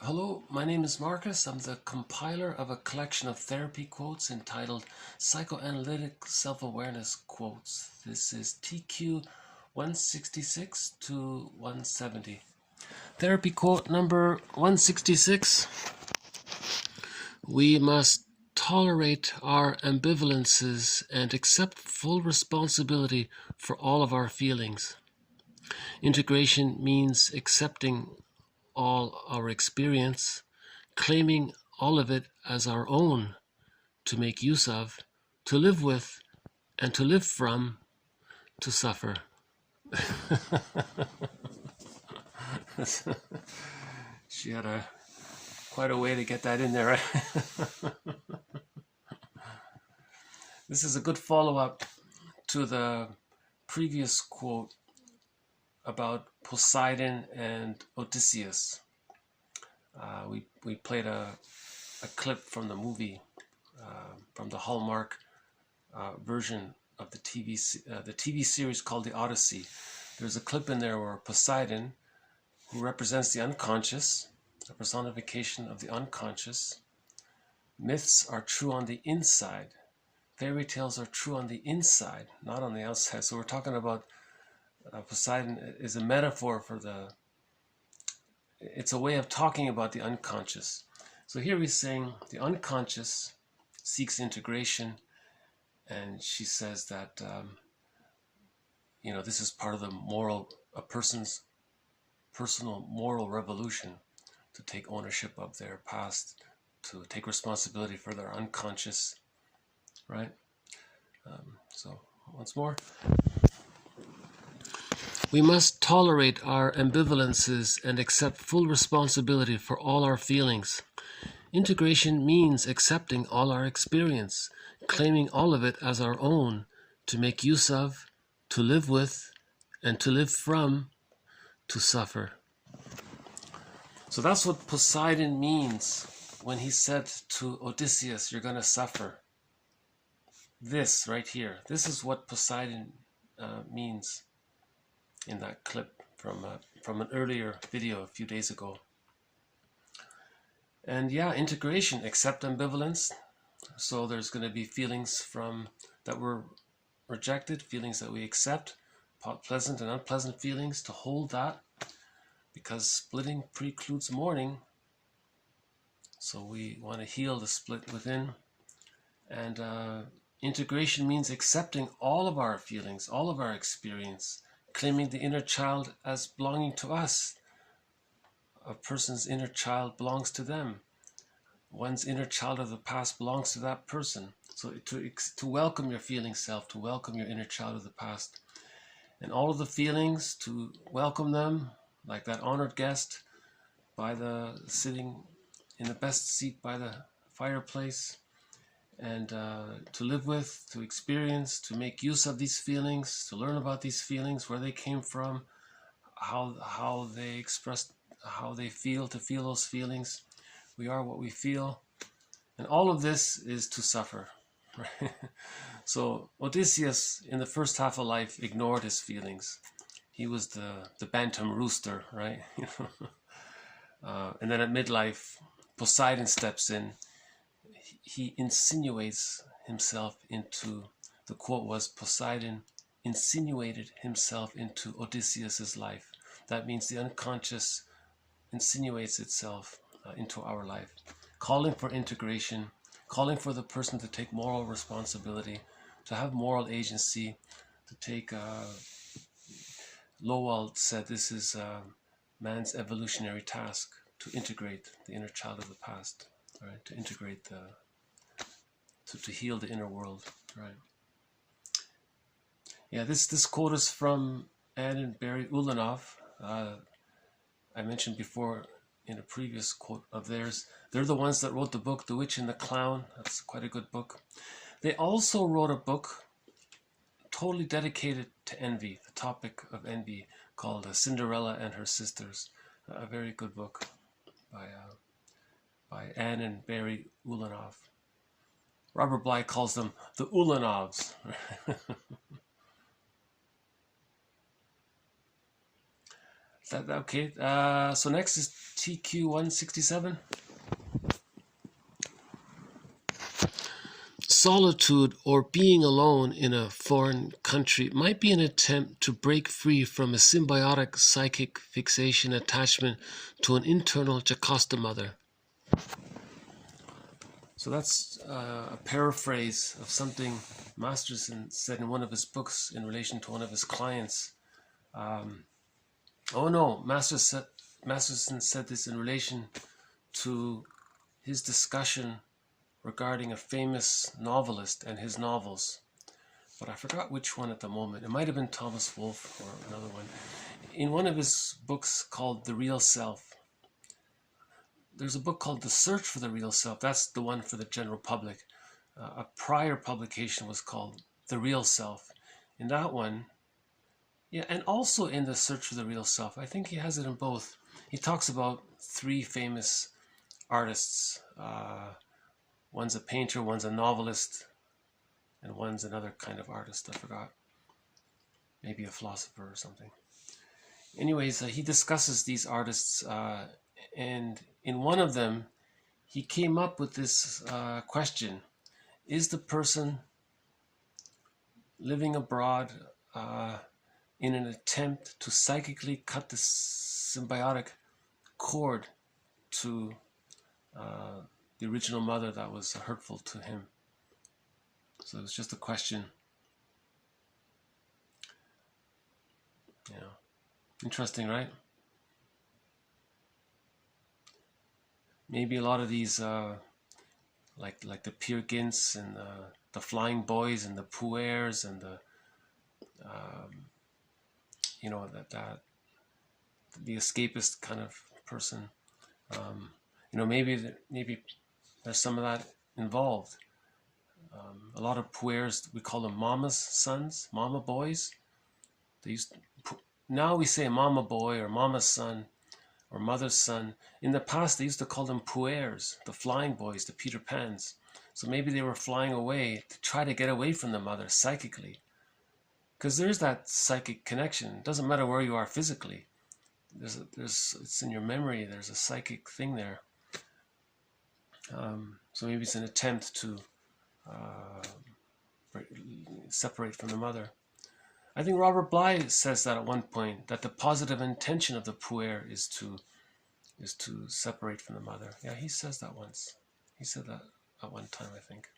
Hello, my name is Marcus. I'm the compiler of a collection of therapy quotes entitled Psychoanalytic Self-Awareness Quotes. This is TQ 166 to 170. Therapy quote number 166. We must tolerate our ambivalences and accept full responsibility for all of our feelings. Integration means accepting all our experience, claiming all of it as our own, to make use of, to live with, and to live from, to suffer. She had quite a way to get that in there, right? This is a good follow-up to the previous quote about Poseidon and Odysseus. We played a clip from the movie, from the Hallmark version of the TV series called The Odyssey. There's a clip in there where Poseidon, who represents the unconscious, the personification of the unconscious, myths are true on the inside. Fairy tales are true on the inside, not on the outside. So we're talking about Poseidon is a metaphor for it's a way of talking about the unconscious. So here he's saying the unconscious seeks integration, and she says that this is part of a person's personal moral revolution, to take ownership of their past, to take responsibility for their unconscious, right? So once more. We must tolerate our ambivalences and accept full responsibility for all our feelings. Integration means accepting all our experience, claiming all of it as our own, to make use of, to live with, and to live from, to suffer. So that's what Poseidon means when he said to Odysseus, you're going to suffer. This right here, this is what Poseidon means in that clip from an earlier video a few days ago. And yeah, integration, accept ambivalence. So there's going to be feelings that were rejected, feelings that we accept, pleasant and unpleasant feelings, to hold that, because splitting precludes mourning. So we want to heal the split within. And integration means accepting all of our feelings, all of our experience, claiming the inner child as belonging to us. A person's inner child belongs to them. One's inner child of the past belongs to that person. So to welcome your feeling self, to welcome your inner child of the past, and all of the feelings, to welcome them like that honored guest sitting in the best seat by the fireplace, and to live with, to experience, to make use of these feelings, to learn about these feelings, where they came from, how they expressed, how they feel, to feel those feelings. We are what we feel. And all of this is to suffer. Right? So Odysseus, in the first half of life, ignored his feelings. He was the bantam rooster, right? And then at midlife, Poseidon steps in. He insinuates himself into, the quote was, Poseidon insinuated himself into Odysseus's life. That means the unconscious insinuates itself into our life, calling for integration, calling for the person to take moral responsibility, to have moral agency, to take, Lowell said this is man's evolutionary task, to integrate the inner child of the past, right? To integrate to heal the inner world, right? Yeah, this quote is from Anne and Barry Ulanov. I mentioned before in a previous quote of theirs, they're the ones that wrote the book The Witch and the Clown. That's quite a good book. They also wrote a book totally dedicated to envy, the topic of envy, called Cinderella and Her Sisters. A very good book by Anne and Barry Ulanov. Robert Bly calls them the Ulanovs. Okay. So next is TQ 167. Solitude, or being alone in a foreign country, might be an attempt to break free from a symbiotic psychic fixation attachment to an internal Jocasta mother. So that's a paraphrase of something Masterson said in one of his books in relation to one of his clients. Masterson said this in relation to his discussion regarding a famous novelist and his novels. But I forgot which one at the moment. It might have been Thomas Wolfe or another one. In one of his books called The Real Self, there's a book called The Search for the Real Self. That's the one for the general public. A prior publication was called The Real Self. In that one, yeah, and also in The Search for the Real Self, I think he has it in both. He talks about three famous artists. One's a painter, one's a novelist, and one's another kind of artist. I forgot. Maybe a philosopher or something. Anyways, he discusses these artists, and in one of them, he came up with this question: is the person living abroad in an attempt to psychically cut the symbiotic cord to the original mother that was hurtful to him? So it's just a question. Yeah, interesting, right? Maybe a lot of these, like the Peer Gynts and the Flying Boys and the Puers and the, the escapist kind of person. Maybe there's some of that involved. A lot of Puers, we call them mama's sons, mama boys. Now we say mama boy or mama's son or mother's son. In the past, they used to call them Puers, the flying boys, the Peter Pans. So maybe they were flying away to try to get away from the mother psychically. Because there's that psychic connection. It doesn't matter where you are physically. It's in your memory. There's a psychic thing there. So maybe it's an attempt to separate from the mother. I think Robert Bly says that at one point, that the positive intention of the puer is to separate from the mother. Yeah, he says that once. He said that at one time, I think.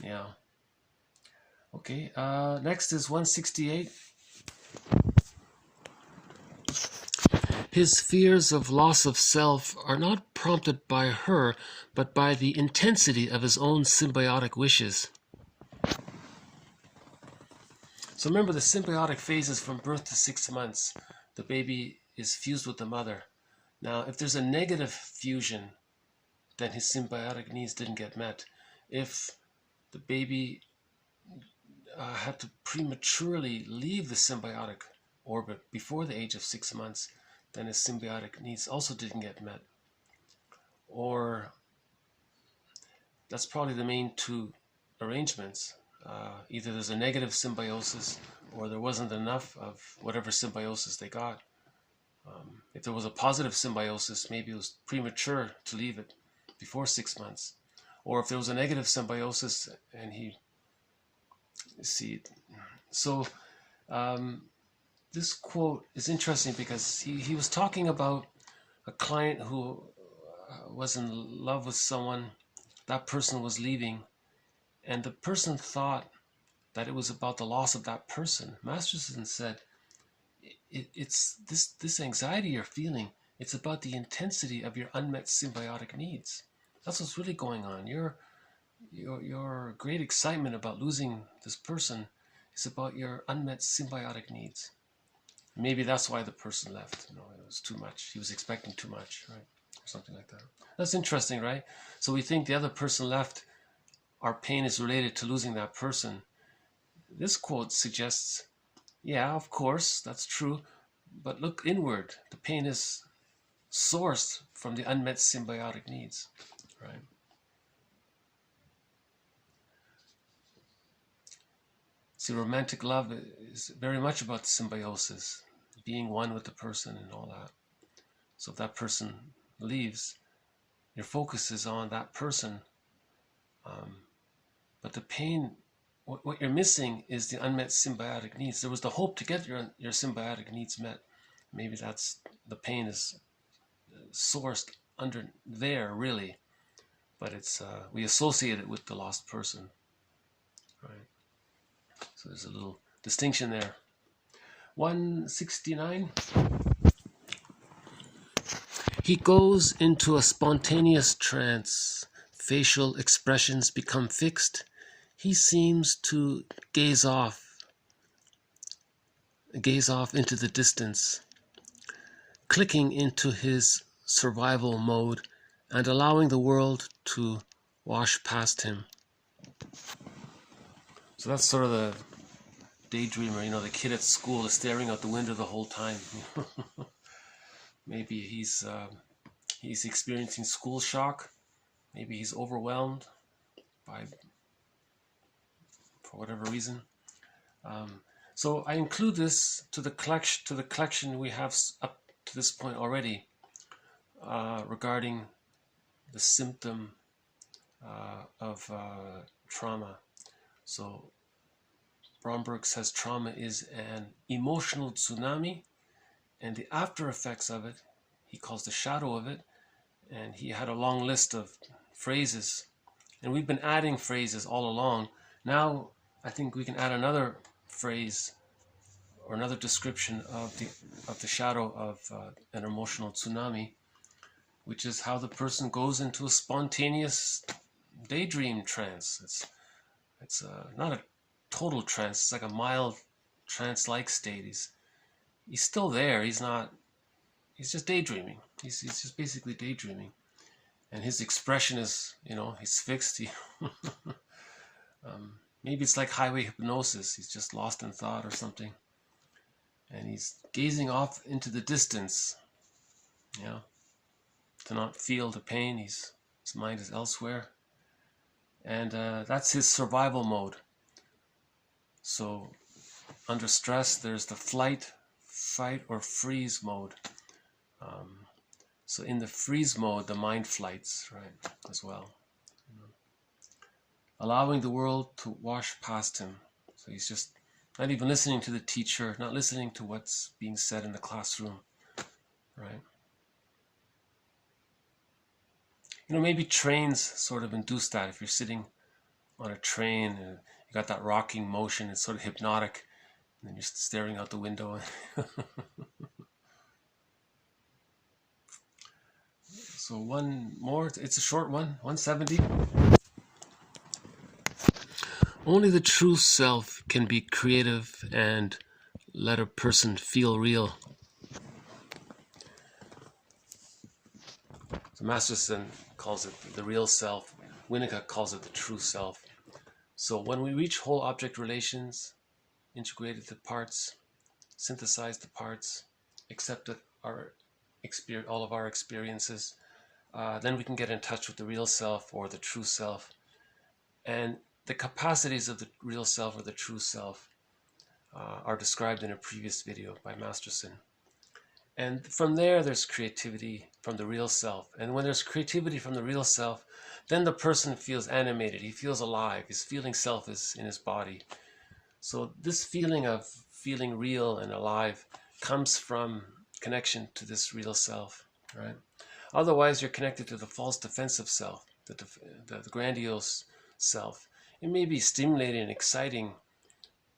Yeah. Okay, next is 168. His fears of loss of self are not prompted by her, but by the intensity of his own symbiotic wishes. So remember, the symbiotic phases from birth to 6 months. The baby is fused with the mother. Now, if there's a negative fusion, then his symbiotic needs didn't get met. If the baby had to prematurely leave the symbiotic orbit before the age of 6 months, then his symbiotic needs also didn't get met. Or that's probably the main two arrangements. Either there's a negative symbiosis or there wasn't enough of whatever symbiosis they got. If there was a positive symbiosis, maybe it was premature to leave it before 6 months. Or if there was a negative symbiosis and this quote is interesting because he was talking about a client who was in love with someone. That person was leaving, and the person thought that it was about the loss of that person. Masterson said, it's this anxiety you're feeling, it's about the intensity of your unmet symbiotic needs. That's what's really going on. Your great excitement about losing this person is about your unmet symbiotic needs. Maybe that's why the person left. It was too much. He was expecting too much, right? Or something like that. That's interesting, right? So we think the other person left, our pain is related to losing that person. This quote suggests, yeah, of course, that's true. But look inward. The pain is sourced from the unmet symbiotic needs, right? See, romantic love is very much about symbiosis, being one with the person and all that. So if that person leaves, your focus is on that person. But the pain, what you're missing is the unmet symbiotic needs. There was the hope to get your symbiotic needs met. Maybe that's the pain is sourced under there, really. But it's we associate it with the lost person, right? So there's a little distinction there. 169. He goes into a spontaneous trance. Facial expressions become fixed. He seems to gaze off into the distance, clicking into his survival mode and allowing the world to wash past him. So that's sort of the daydreamer, you know, the kid at school is staring out the window the whole time. Maybe he's experiencing school shock. Maybe he's overwhelmed for whatever reason. So I include this to the collection we have up to this point already regarding the symptom of trauma. So Bromberg says trauma is an emotional tsunami, and the after effects of it, he calls the shadow of it, and he had a long list of phrases, and we've been adding phrases all along. Now I think we can add another phrase or another description of the shadow of an emotional tsunami, which is how the person goes into a spontaneous daydream trance. It's not a total trance. It's like a mild trance-like state. He's still there. He's just daydreaming. He's just basically daydreaming, and his expression is, you know, he's fixed. Maybe it's like highway hypnosis. He's just lost in thought or something, and he's gazing off into the distance, you know, to not feel the pain. His mind is elsewhere, and that's his survival mode. So under stress, there's the flight, fight, or freeze mode. So in the freeze mode, the mind flights, right, as well. Allowing the world to wash past him. So he's just not even listening to the teacher, not listening to what's being said in the classroom, right? You know, maybe trains sort of induce that. If you're sitting on a train and you got that rocking motion, it's sort of hypnotic, and then you're staring out the window. So one more, it's a short one, 170. Only the true self can be creative and let a person feel real. So Masterson calls it the real self. Winnicott calls it the true self. So when we reach whole object relations, integrated the parts, synthesized the parts, accepted all of our experiences, then we can get in touch with the real self or the true self. And the capacities of the real self or the true self are described in a previous video by Masterson. And from there, there's creativity from the real self. And when there's creativity from the real self, then the person feels animated. He feels alive. His feeling self is in his body. So this feeling of feeling real and alive comes from connection to this real self, right? Otherwise, you're connected to the false defensive self, the grandiose self. It may be stimulating and exciting,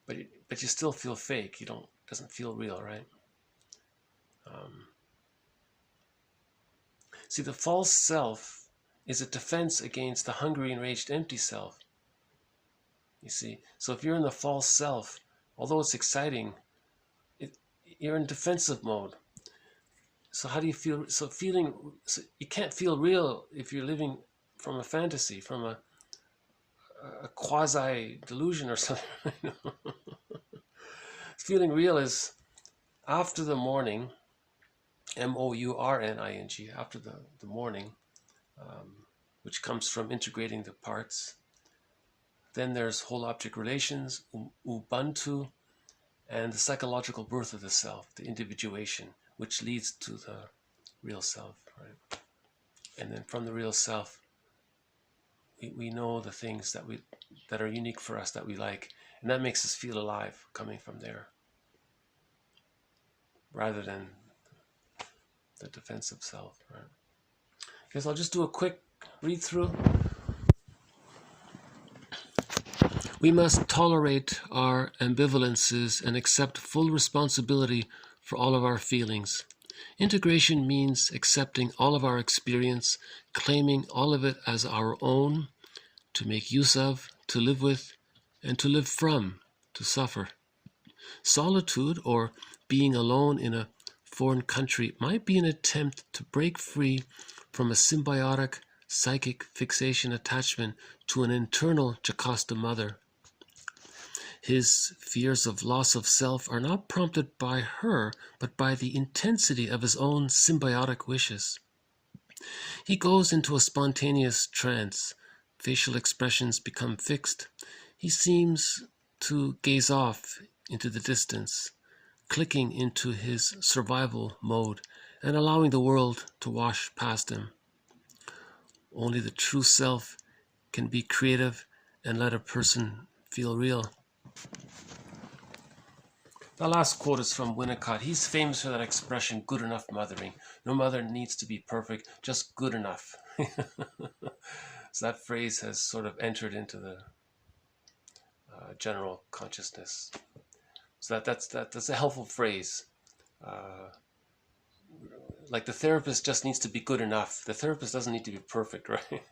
but you still feel fake. Doesn't feel real, right? See, the false self is a defense against the hungry, enraged, empty self. You see, so if you're in the false self, although it's exciting, you're in defensive mode. So how do you feel? So you can't feel real if you're living from a fantasy, from a quasi delusion or something. Feeling real is after the morning, morning, after the morning, which comes from integrating the parts, Then there's whole object relations, Ubuntu, and the psychological birth of the self, the individuation, which leads to the real self, right? And then from the real self, we know the things that are unique for us, that we like, and that makes us feel alive coming from there, rather than the defensive self, right? I guess I'll just do a quick read through. We must tolerate our ambivalences and accept full responsibility for all of our feelings. Integration means accepting all of our experience, claiming all of it as our own, to make use of, to live with, and to live from, to suffer. Solitude, or being alone in a foreign country, might be an attempt to break free from a symbiotic psychic fixation attachment to an internal Jocasta mother. His fears of loss of self are not prompted by her, but by the intensity of his own symbiotic wishes. He goes into a spontaneous trance. Facial expressions become fixed. He seems to gaze off into the distance, clicking into his survival mode and allowing the world to wash past him. Only the true self can be creative and let a person feel real. The last quote is from Winnicott. He's famous for that expression, good enough mothering. No mother needs to be perfect, just good enough. So that phrase has sort of entered into the general consciousness. So that's a helpful phrase. Like the therapist just needs to be good enough. The therapist doesn't need to be perfect, right?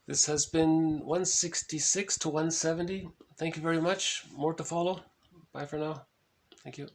This has been 166 to 170. Thank you very much. More to follow. Bye for now. Thank you.